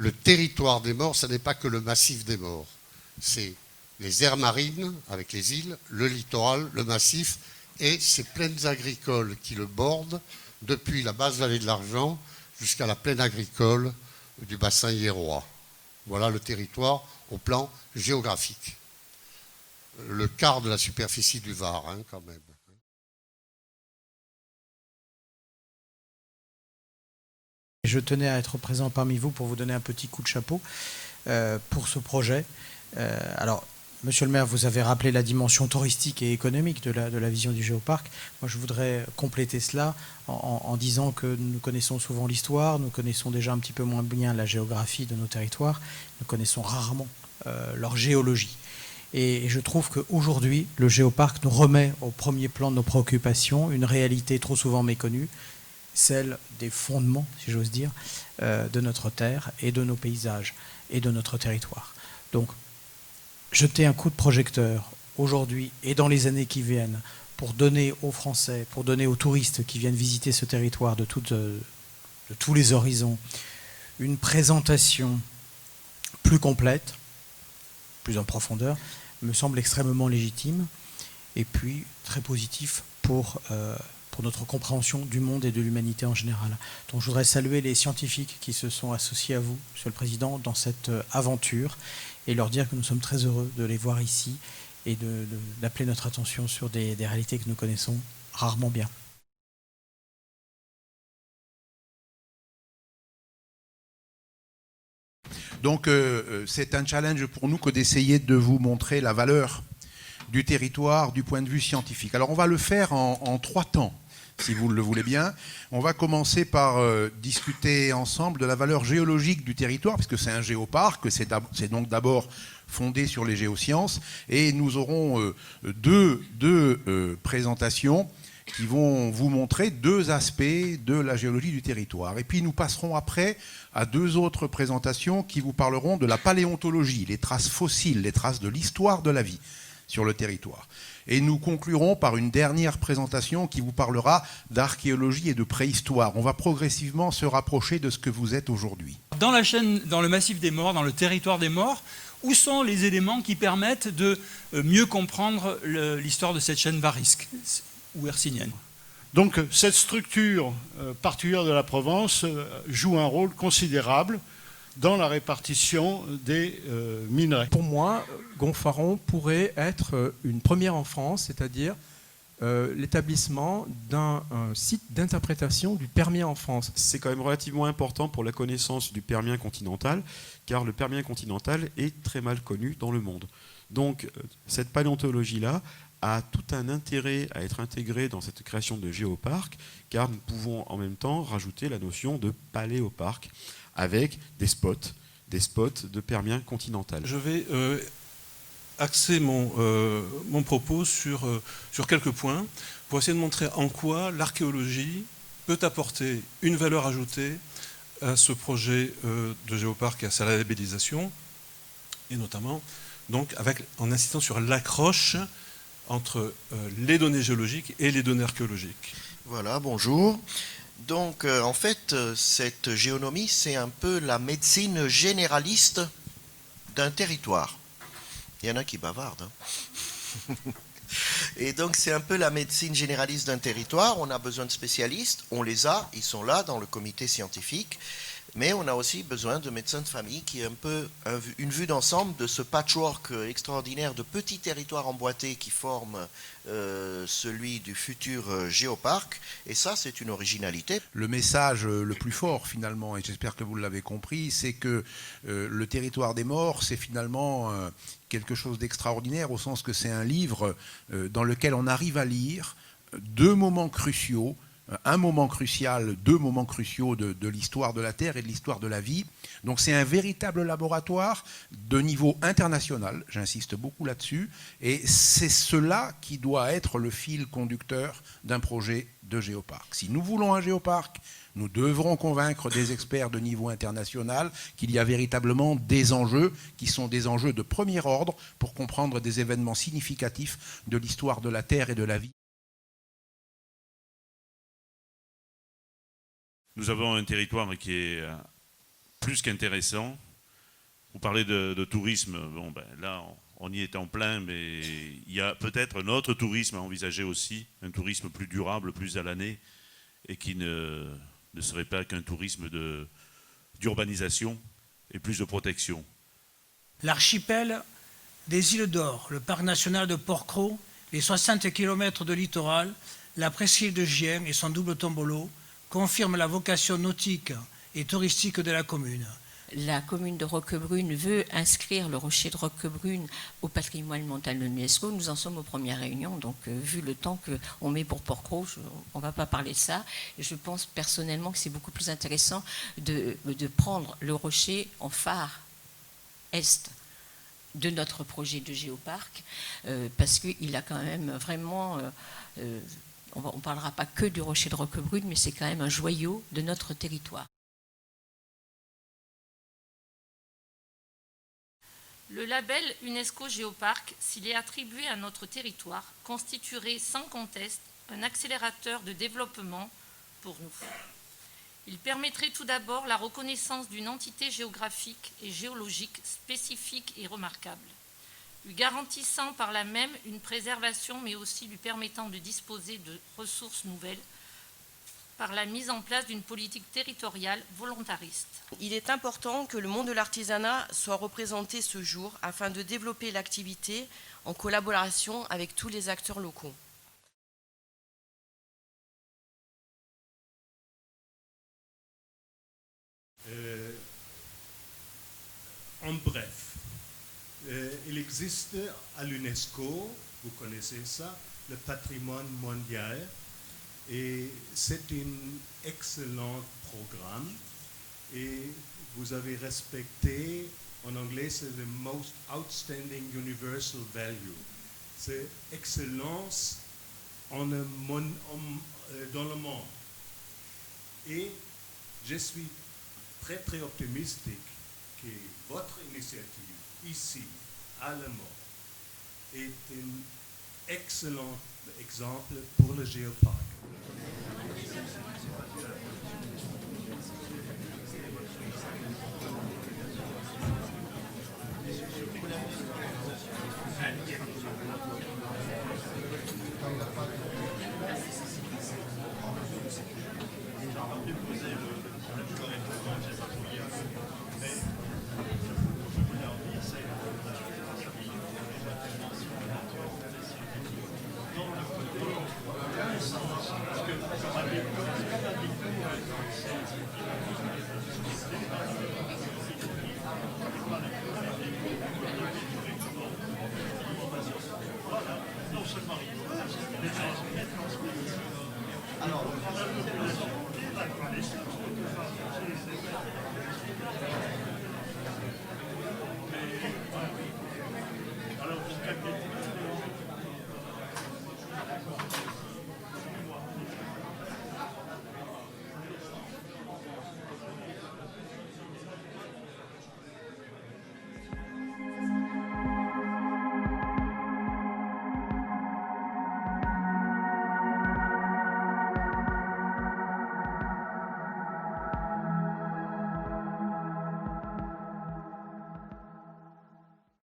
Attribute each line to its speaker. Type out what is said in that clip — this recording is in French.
Speaker 1: le territoire des morts, ce n'est pas que le massif des morts. C'est les aires marines avec les îles, le littoral, le massif et ces plaines agricoles qui le bordent depuis la basse vallée de l'Argent jusqu'à la plaine agricole du bassin hiérois. Voilà le territoire au plan géographique. Le quart de la superficie du Var, hein, quand même.
Speaker 2: Je tenais à être présent parmi vous pour vous donner un petit coup de chapeau pour ce projet. Alors, Monsieur le maire, vous avez rappelé la dimension touristique et économique de la vision du géoparc. Moi, je voudrais compléter cela en disant que nous connaissons souvent l'histoire, nous connaissons déjà un petit peu moins bien la géographie de nos territoires, nous connaissons rarement leur géologie. Et je trouve qu'aujourd'hui, le géoparc nous remet au premier plan de nos préoccupations une réalité trop souvent méconnue, celle des fondements, si j'ose dire, de notre terre et de nos paysages et de notre territoire. Donc, jeter un coup de projecteur aujourd'hui et dans les années qui viennent pour donner aux Français, pour donner aux touristes qui viennent visiter ce territoire de tous les horizons, une présentation plus complète, plus en profondeur, me semble extrêmement légitime et puis très positif pour notre compréhension du monde et de l'humanité en général. Donc je voudrais saluer les scientifiques qui se sont associés à vous, Monsieur le Président, dans cette aventure et leur dire que nous sommes très heureux de les voir ici et d'appeler notre attention sur des réalités que nous connaissons rarement bien.
Speaker 3: Donc c'est un challenge pour nous que d'essayer de vous montrer la valeur du territoire du point de vue scientifique. Alors on va le faire en 3 temps, si vous le voulez bien. On va commencer par discuter ensemble de la valeur géologique du territoire, puisque c'est un géoparc, c'est donc d'abord fondé sur les géosciences, et nous aurons deux présentations qui vont vous montrer 2 aspects de la géologie du territoire. Et puis nous passerons après à 2 autres présentations qui vous parleront de la paléontologie, les traces fossiles, les traces de l'histoire de la vie sur le territoire. Et nous conclurons par une dernière présentation qui vous parlera d'archéologie et de préhistoire. On va progressivement se rapprocher de ce que vous êtes aujourd'hui.
Speaker 4: Dans la chaîne, dans le massif des morts, dans le territoire des morts, où sont les éléments qui permettent de mieux comprendre l'histoire de cette chaîne varisque ou hercynienne?
Speaker 5: Donc cette structure particulière de la Provence joue un rôle considérable dans la répartition des minerais.
Speaker 6: Pour moi, Gonfaron pourrait être une première en France, c'est-à-dire l'établissement d'un site d'interprétation du Permien en France.
Speaker 7: C'est quand même relativement important pour la connaissance du Permien continental, car le Permien continental est très mal connu dans le monde. Donc cette paléontologie-là a tout un intérêt à être intégrée dans cette création de géoparc, car nous pouvons en même temps rajouter la notion de paléoparc, avec des spots de Permien continental.
Speaker 8: Je vais axer mon propos sur quelques points pour essayer de montrer en quoi l'archéologie peut apporter une valeur ajoutée à ce projet de géoparc et à sa labellisation, et notamment donc en insistant sur l'accroche entre les données géologiques et les données archéologiques.
Speaker 9: Voilà, bonjour. Donc, en fait, cette géonomie, c'est un peu la médecine généraliste d'un territoire. Il y en a qui bavardent. Hein. Et donc, c'est un peu la médecine généraliste d'un territoire. On a besoin de spécialistes, on les a, ils sont là dans le comité scientifique. Mais on a aussi besoin de médecins de famille qui aient un peu une vue d'ensemble de ce patchwork extraordinaire de petits territoires emboîtés qui forment celui du futur géoparc. Et ça, c'est une originalité.
Speaker 3: Le message le plus fort, finalement, et j'espère que vous l'avez compris, c'est que le territoire des morts, c'est finalement quelque chose d'extraordinaire, au sens que c'est un livre dans lequel on arrive à lire 2 moments cruciaux, un moment crucial, 2 moments cruciaux de l'histoire de la Terre et de l'histoire de la vie. Donc c'est un véritable laboratoire de niveau international, j'insiste beaucoup là-dessus, et c'est cela qui doit être le fil conducteur d'un projet de géoparc. Si nous voulons un géoparc, nous devrons convaincre des experts de niveau international qu'il y a véritablement des enjeux qui sont des enjeux de premier ordre pour comprendre des événements significatifs de l'histoire de la Terre et de la vie.
Speaker 10: Nous avons un territoire qui est plus qu'intéressant. Vous parlez de tourisme, bon ben là on y est en plein, mais il y a peut-être un autre tourisme à envisager aussi, un tourisme plus durable, plus à l'année, et qui ne serait pas qu'un tourisme d'urbanisation et plus de protection.
Speaker 11: L'archipel des îles d'Or, le parc national de Port-Cros, les 60 km de littoral, la presqu'île de Gien et son double tombolo confirment la vocation nautique et touristique de la commune.
Speaker 12: La commune de Roquebrune veut inscrire le rocher de Roquebrune au patrimoine mondial de l'UNESCO. Nous en sommes aux premières réunions, donc vu le temps qu'on met pour Port-Cros, on ne va pas parler de ça. Et je pense personnellement que c'est beaucoup plus intéressant de prendre le rocher en phare est de notre projet de géoparc, parce qu'il a quand même vraiment... on ne parlera pas que du rocher de Roquebrune, mais c'est quand même un joyau de notre territoire.
Speaker 13: Le label UNESCO Géoparc, s'il est attribué à notre territoire, constituerait sans conteste un accélérateur de développement pour nous. Il permettrait tout d'abord la reconnaissance d'une entité géographique et géologique spécifique et remarquable, lui garantissant par là même une préservation, mais aussi lui permettant de disposer de ressources nouvelles par la mise en place d'une politique territoriale volontariste.
Speaker 14: Il est important que le monde de l'artisanat soit représenté ce jour afin de développer l'activité en collaboration avec tous les acteurs locaux.
Speaker 15: En bref, il existe à l'UNESCO, vous connaissez ça, le patrimoine mondial, et c'est un excellent programme, et vous avez respecté, en anglais c'est the most outstanding universal value, c'est excellence dans le monde. Et je suis très très optimistique que votre initiative ici, à Le Mans, est un excellent exemple pour le géoparc.